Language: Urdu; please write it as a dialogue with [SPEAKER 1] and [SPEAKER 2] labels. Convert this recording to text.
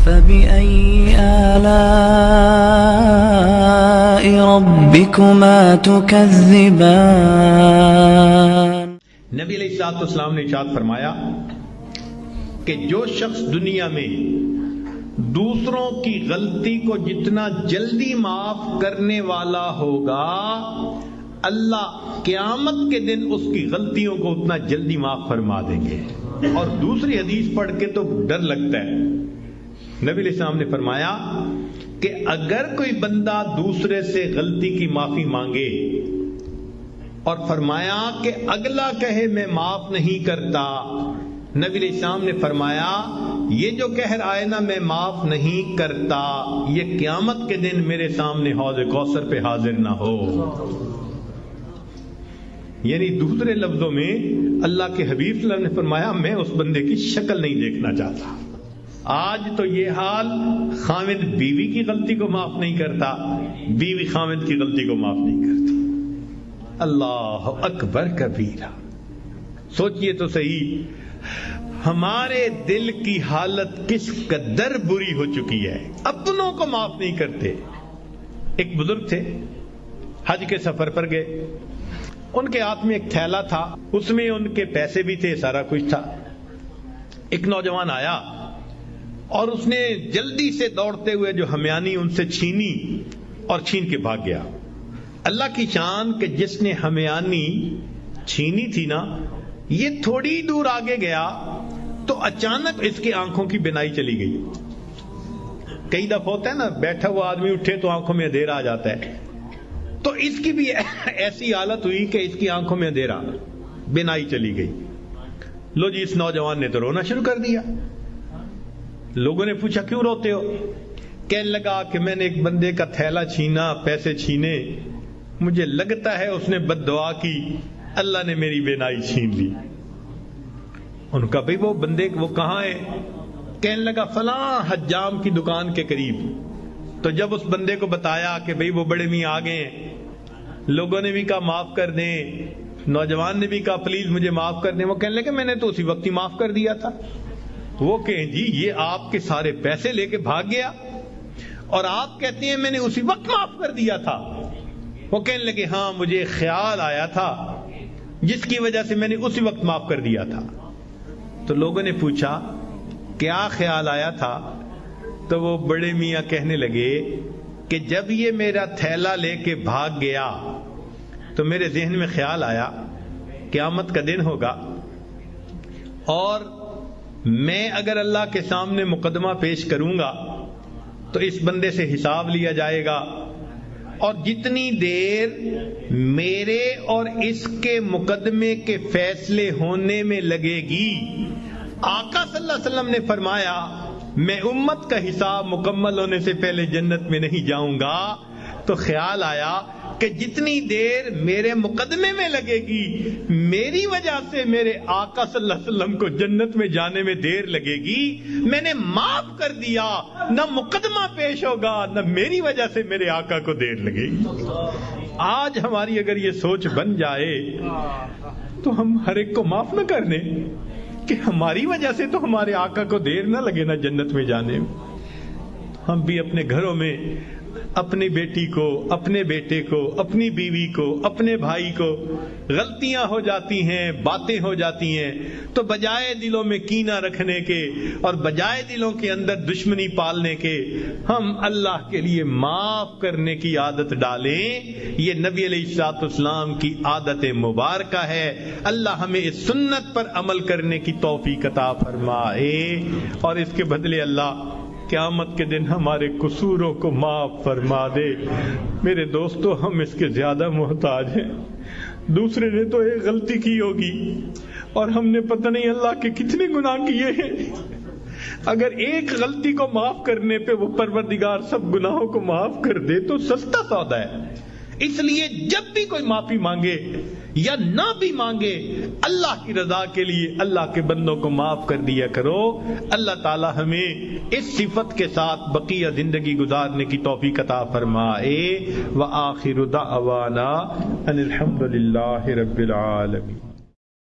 [SPEAKER 1] فبأي آلاء ربكما تكذبان۔
[SPEAKER 2] نبی علیہ السلام نے ارشاد فرمایا کہ جو شخص دنیا میں دوسروں کی غلطی کو جتنا جلدی معاف کرنے والا ہوگا، اللہ قیامت کے دن اس کی غلطیوں کو اتنا جلدی معاف فرما دیں گے۔ اور دوسری حدیث پڑھ کے تو ڈر لگتا ہے۔ نبی علیہ السلام نے فرمایا کہ اگر کوئی بندہ دوسرے سے غلطی کی معافی مانگے اور فرمایا کہ اگلا کہے میں معاف نہیں کرتا، نبی علیہ السلام نے فرمایا یہ جو کہہ رہا ہے نا میں معاف نہیں کرتا، یہ قیامت کے دن میرے سامنے حوض کوثر پہ حاضر نہ ہو۔ یعنی دوسرے لفظوں میں اللہ کے حبیب صلی اللہ علیہ وسلم نے فرمایا میں اس بندے کی شکل نہیں دیکھنا چاہتا۔ آج تو یہ حال، خاوند بیوی کی غلطی کو معاف نہیں کرتا، بیوی خاوند کی غلطی کو معاف نہیں کرتی۔ اللہ اکبر کبیرہ۔ سوچئے تو صحیح ہمارے دل کی حالت کس قدر بری ہو چکی ہے، اپنوں کو معاف نہیں کرتے۔ ایک بزرگ تھے، حج کے سفر پر گئے، ان کے ہاتھ میں ایک تھیلا تھا، اس میں ان کے پیسے بھی تھے، سارا کچھ تھا۔ ایک نوجوان آیا اور اس نے جلدی سے دوڑتے ہوئے جو ہمیانی ان سے چھینی اور چھین کے بھاگ گیا۔ اللہ کی شان کہ جس نے ہمیانی چھینی تھی نا، یہ تھوڑی دور آگے گیا تو اچانک اس کی آنکھوں کی بینائی چلی گئی۔ کئی دفعہ ہوتا ہے نا، بیٹھا ہوا آدمی اٹھے تو آنکھوں میں اندھیرا آ جاتا ہے، تو اس کی بھی ایسی حالت ہوئی کہ اس کی آنکھوں میں اندھیرا، بینائی چلی گئی۔ لو جی، اس نوجوان نے تو رونا شروع کر دیا۔ لوگوں نے پوچھا کیوں روتے ہو؟ کہنے لگا کہ میں نے ایک بندے کا تھیلا چھینا، پیسے چھینے، مجھے لگتا ہے اس نے بد دعا کی، اللہ نے میری بینائی چھین لی۔ ان کا بھئی وہ بندے وہ کہاں ہے؟ کہنے لگا فلاں حجام کی دکان کے قریب۔ تو جب اس بندے کو بتایا کہ بھئی وہ بڑے میاں آ گئے ہیں، لوگوں نے بھی کہا معاف کر دیں، نوجوان نے بھی کہا پلیز مجھے معاف کر دیں، وہ کہنے لگے میں نے تو اسی وقت ہی معاف کر دیا تھا۔ وہ کہیں جی یہ آپ کے سارے پیسے لے کے بھاگ گیا اور آپ کہتے ہیں میں نے اسی وقت معاف کر دیا تھا۔ وہ کہنے لگے ہاں مجھے خیال آیا تھا جس کی وجہ سے میں نے اسی وقت معاف کر دیا تھا۔ تو لوگوں نے پوچھا کیا خیال آیا تھا؟ تو وہ بڑے میاں کہنے لگے کہ جب یہ میرا تھیلا لے کے بھاگ گیا تو میرے ذہن میں خیال آیا قیامت کا دن ہوگا اور میں اگر اللہ کے سامنے مقدمہ پیش کروں گا تو اس بندے سے حساب لیا جائے گا، اور جتنی دیر میرے اور اس کے مقدمے کے فیصلے ہونے میں لگے گی، آقا صلی اللہ علیہ وسلم نے فرمایا میں امت کا حساب مکمل ہونے سے پہلے جنت میں نہیں جاؤں گا۔ تو خیال آیا کہ جتنی دیر میرے مقدمے میں لگے گی، میری وجہ سے میرے آقا صلی اللہ علیہ وسلم کو جنت میں جانے میں دیر لگے گی، میں نے معاف کر دیا، نہ مقدمہ پیش ہوگا نہ میری وجہ سے میرے آقا کو دیر لگے گی۔ آج ہماری اگر یہ سوچ بن جائے تو ہم ہر ایک کو معاف نہ کر دیں کہ ہماری وجہ سے تو ہمارے آقا کو دیر نہ لگے نا جنت میں جانے میں۔ ہم بھی اپنے گھروں میں اپنی بیٹی کو، اپنے بیٹے کو، اپنی بیوی کو، اپنے بھائی کو غلطیاں ہو جاتی ہیں، باتیں ہو جاتی ہیں، تو بجائے دلوں میں کینہ رکھنے کے اور بجائے دلوں کے اندر دشمنی پالنے کے، ہم اللہ کے لیے معاف کرنے کی عادت ڈالیں۔ یہ نبی علیہ السلام کی عادت مبارکہ ہے۔ اللہ ہمیں اس سنت پر عمل کرنے کی توفیق عطا فرمائے، اور اس کے بدلے اللہ قیامت کے دن ہمارے قصوروں کو معاف فرما دے۔ میرے دوستو، ہم اس کے زیادہ محتاج ہیں۔ دوسرے نے تو ایک غلطی کی ہوگی اور ہم نے پتہ نہیں اللہ کے کتنے گناہ کیے ہیں۔ اگر ایک غلطی کو معاف کرنے پہ وہ پروردگار سب گناہوں کو معاف کر دے تو سستا سودا ہے۔ اس لیے جب بھی کوئی معافی مانگے یا نہ بھی مانگے، اللہ کی رضا کے لیے اللہ کے بندوں کو معاف کر دیا کرو۔ اللہ تعالی ہمیں اس صفت کے ساتھ بقیہ زندگی گزارنے کی توفیق عطا فرمائے۔ وآخر دعوانا ان الحمد للہ رب العالمین۔